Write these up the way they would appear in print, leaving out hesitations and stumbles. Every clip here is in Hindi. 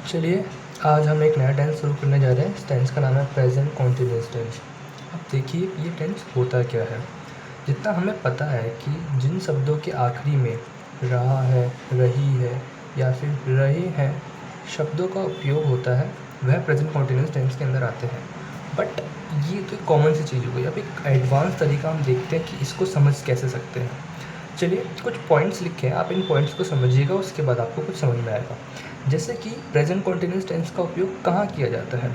चलिए, आज हम एक नया टेंस शुरू करने जा रहे हैं। इस टेंस का नाम है प्रेजेंट कॉन्टिन्यूअस टेंस। अब देखिए ये टेंस होता क्या है। जितना हमें पता है कि जिन शब्दों के आखिरी में रहा है, रही है या फिर रहे हैं शब्दों का उपयोग होता है, वह प्रेजेंट कॉन्टिन्यूअस टेंस के अंदर आते हैं। बट ये तो एक कॉमन सी चीज़ हो गई। अब एक एडवांस तरीका हम देखते हैं कि इसको समझ कैसे सकते हैं। चलिए, कुछ पॉइंट्स लिखे हैं, आप इन पॉइंट्स को समझिएगा, उसके बाद आपको कुछ समझ में आएगा। जैसे कि प्रेजेंट कॉन्टिन्यूअस टेंस का उपयोग कहाँ किया जाता है।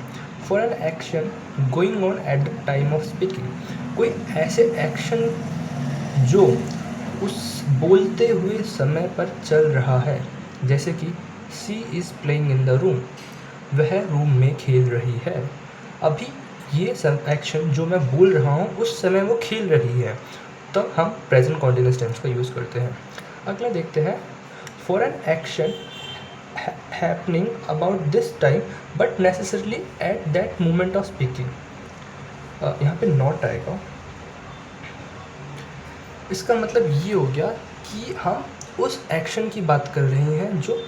For an action going on at the time of speaking. कोई ऐसे एक्शन जो उस बोलते हुए समय पर चल रहा है, जैसे कि she is playing in the room, वह रूम में खेल रही है। अभी ये सब एक्शन जो मैं बोल रहा हूँ उस समय वो खेल रही है, तो हम प्रेजेंट कॉन्टिन्यूअस टेंस का यूज़ करते हैं। अगला देखते हैं, for an action happening about this time but necessarily at that moment of speaking. यहाँ पे नॉट आएगा। इसका मतलब ये हो गया कि हम उस एक्शन की बात कर रहे हैं जो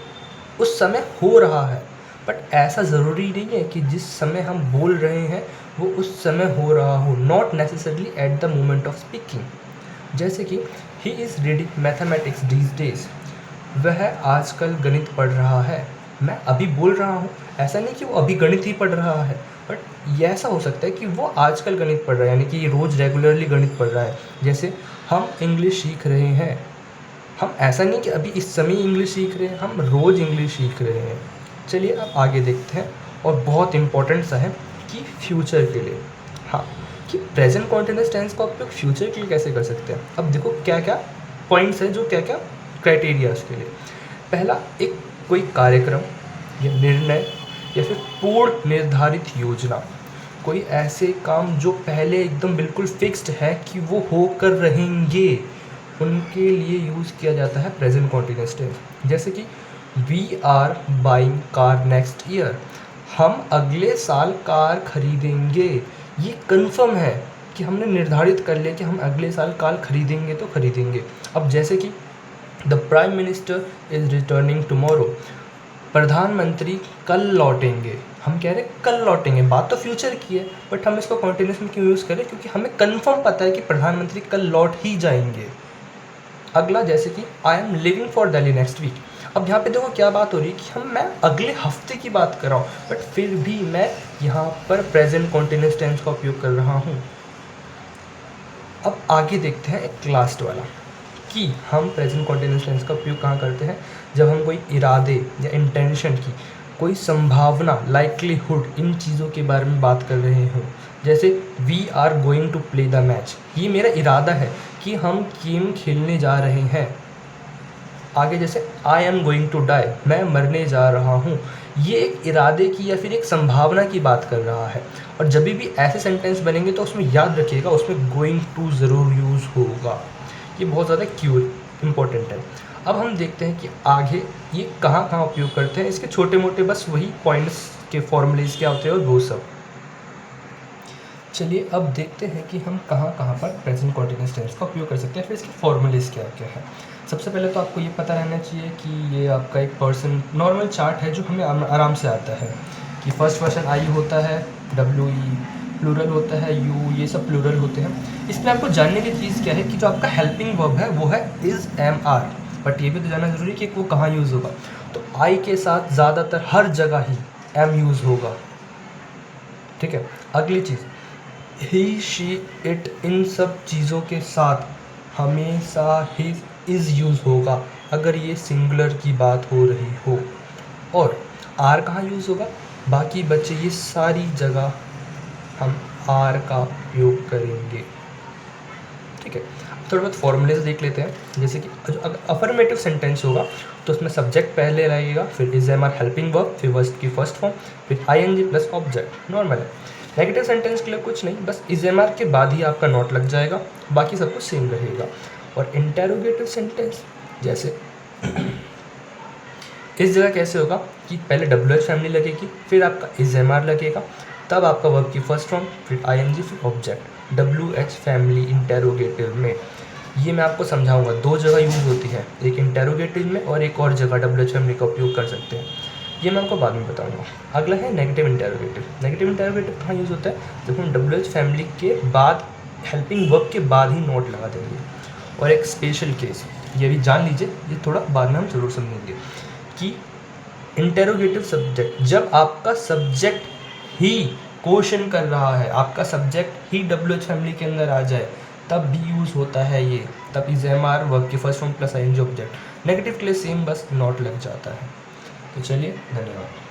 उस समय हो रहा है, बट ऐसा ज़रूरी नहीं है कि जिस समय हम बोल रहे हैं वो उस समय हो रहा हो। Not necessarily at the moment of speaking. जैसे कि he is reading mathematics these days, वह आजकल गणित पढ़ रहा है। मैं अभी बोल रहा हूँ, ऐसा नहीं कि वो अभी गणित ही पढ़ रहा है, बट ये ऐसा हो सकता है कि वो आजकल गणित पढ़ रहा है, यानी कि रोज़ रेगुलरली गणित पढ़ रहा है। जैसे हम इंग्लिश सीख रहे हैं, हम ऐसा नहीं कि अभी इस समय इंग्लिश सीख रहे हैं, हम रोज़ इंग्लिश सीख रहे हैं। चलिए अब आगे देखते हैं, और बहुत इम्पोर्टेंट सा है कि फ्यूचर के लिए, हाँ, कि प्रेजेंट कॉन्टिन्यूअस टेंस का उपयोग फ्यूचर के लिए कैसे कर सकते हैं। अब देखो क्या क्या पॉइंट्स हैं, जो क्या क्या क्राइटेरिया उसके लिए। पहला, एक कोई कार्यक्रम या निर्णय या फिर पूर्ण निर्धारित योजना, कोई ऐसे काम जो पहले एकदम बिल्कुल फिक्स्ड है कि वो होकर रहेंगे, उनके लिए यूज़ किया जाता है प्रेजेंट कॉन्टिन्यूअस टेंस। जैसे कि we are buying car next year, हम अगले साल कार खरीदेंगे। ये कंफर्म है कि हमने निर्धारित कर लिया कि हम अगले साल कार खरीदेंगे तो खरीदेंगे। अब जैसे कि the prime minister is returning tomorrow, प्रधानमंत्री कल लौटेंगे। हम कह रहे हैं कल लौटेंगे, बात तो फ्यूचर की है, बट हम इसको कॉन्टिन्यूस में क्यों यूज़ करें, क्योंकि हमें कंफर्म पता है कि प्रधानमंत्री कल लौट ही जाएंगे। अगला, जैसे कि I am living for Delhi next week. अब यहाँ पे देखो क्या बात हो रही है कि मैं अगले हफ्ते की बात कर रहा हूँ, बट फिर भी मैं यहाँ पर प्रेजेंट कॉन्टिन्यूस टेंस का उपयोग कर रहा हूँ। अब आगे देखते हैं एक लास्ट वाला, कि हम प्रेजेंट कॉन्टिन्यूअस टेंस का उपयोग कहाँ करते हैं। जब हम कोई इरादे या इंटेंशन की, कोई संभावना, लाइक्लीहुड, इन चीज़ों के बारे में बात कर रहे हों। जैसे we are going to play the match, ये मेरा इरादा है कि हम गेम खेलने जा रहे हैं। आगे जैसे I am going to die, मैं मरने जा रहा हूँ, ये एक इरादे की या फिर एक संभावना की बात कर रहा है। और जब भी ऐसे सेंटेंस बनेंगे तो उसमें याद रखिएगा, उसमें गोइंग टू ज़रूर यूज़ होगा। ये बहुत ज़्यादा इम्पोर्टेंट है। अब हम देखते हैं कि आगे ये कहाँ कहाँ उपयोग करते हैं। इसके छोटे मोटे बस वही पॉइंट्स के फॉर्मूलेज क्या होते हैं और वो सब। चलिए अब देखते हैं कि हम कहाँ कहाँ पर प्रेजेंट कॉन्टिन्यूअस टेंस का उपयोग कर सकते हैं, फिर इसके फॉर्मूलेज क्या क्या है। सबसे पहले तो आपको ये पता रहना चाहिए कि ये आपका एक नॉर्मल चार्ट है जो हमें आराम से आता है, कि फर्स्ट पर्सन आई होता है, डब्ल्यू ई, प्लूरल होता है यू, ये सब प्लूरल होते हैं। इसमें आपको जानने की चीज़ क्या है कि जो आपका हेल्पिंग वर्ब है वो है इज़ एम आर, बट ये भी तो जानना ज़रूरी है कि वो कहाँ यूज़ होगा। तो आई के साथ ज़्यादातर हर जगह ही एम यूज़ होगा, ठीक है। अगली चीज़, ही शी इट, इन सब चीज़ों के साथ हमेशा हिज इज़ यूज़ होगा अगर ये सिंगुलर की बात हो रही हो। और आर कहाँ यूज़ होगा, बाकी बच्चे ये सारी जगह हम आर का उपयोग करेंगे, ठीक है। थोड़ा बहुत फॉर्मूले से देख लेते हैं। जैसे कि अगर अफर्मेटिव सेंटेंस होगा तो उसमें सब्जेक्ट पहले लगेगा, फिर is am are helping verb, फिर वर्स्ट की फर्स्ट फॉर्म, फिर I N G plus object, normal है। नेगेटिव सेंटेंस के लिए कुछ नहीं, बस इज एम आर के बाद ही आपका नॉट लग जाएगा, बाकी सब कुछ सेम रहेगा। और इंटेरोगेटिव सेंटेंस जैसे इस जगह कैसे होगा कि पहले डब्ल्यू एच फैमिली लगेगी, फिर आपका इज एम आर लगेगा, तब आपका वर्ब की फर्स्ट फॉर्म, फिर आई एन जी, फिर object. W H family interrogative में, ये मैं आपको समझाऊंगा, दो जगह यूज़ होती है, एक इंटेरोगेटिव में और एक और जगह डब्ल्यू एच फैमिली का उपयोग कर सकते हैं। ये मैं आपको बाद में बताऊंगा। अगला है नेगेटिव इंटेरोगेटिव। नेगेटिव इंटेरोगेटिव कहाँ यूज़ होता है? जब हम डब्ल्यू एच फैमिली के बाद हेल्पिंग वर्ब के बाद ही नॉट लगा देंगे। और एक स्पेशल केस, ये भी जान लीजिए, ये थोड़ा बाद में हम ज़रूर समझेंगे कि इंटेरोगेटिव सब्जेक्ट, जब आपका सब्जेक्ट ही क्वेश्चन कर रहा है, आपका सब्जेक्ट ही डब्ल्यू एच फैमिली के अंदर आ जाए, तब भी यूज़ होता है ये। तब इज एम आर वर्ब की first form plus I N G object. Negative के लिए सेम, बस नॉट लग जाता है। तो चलिए, धन्यवाद।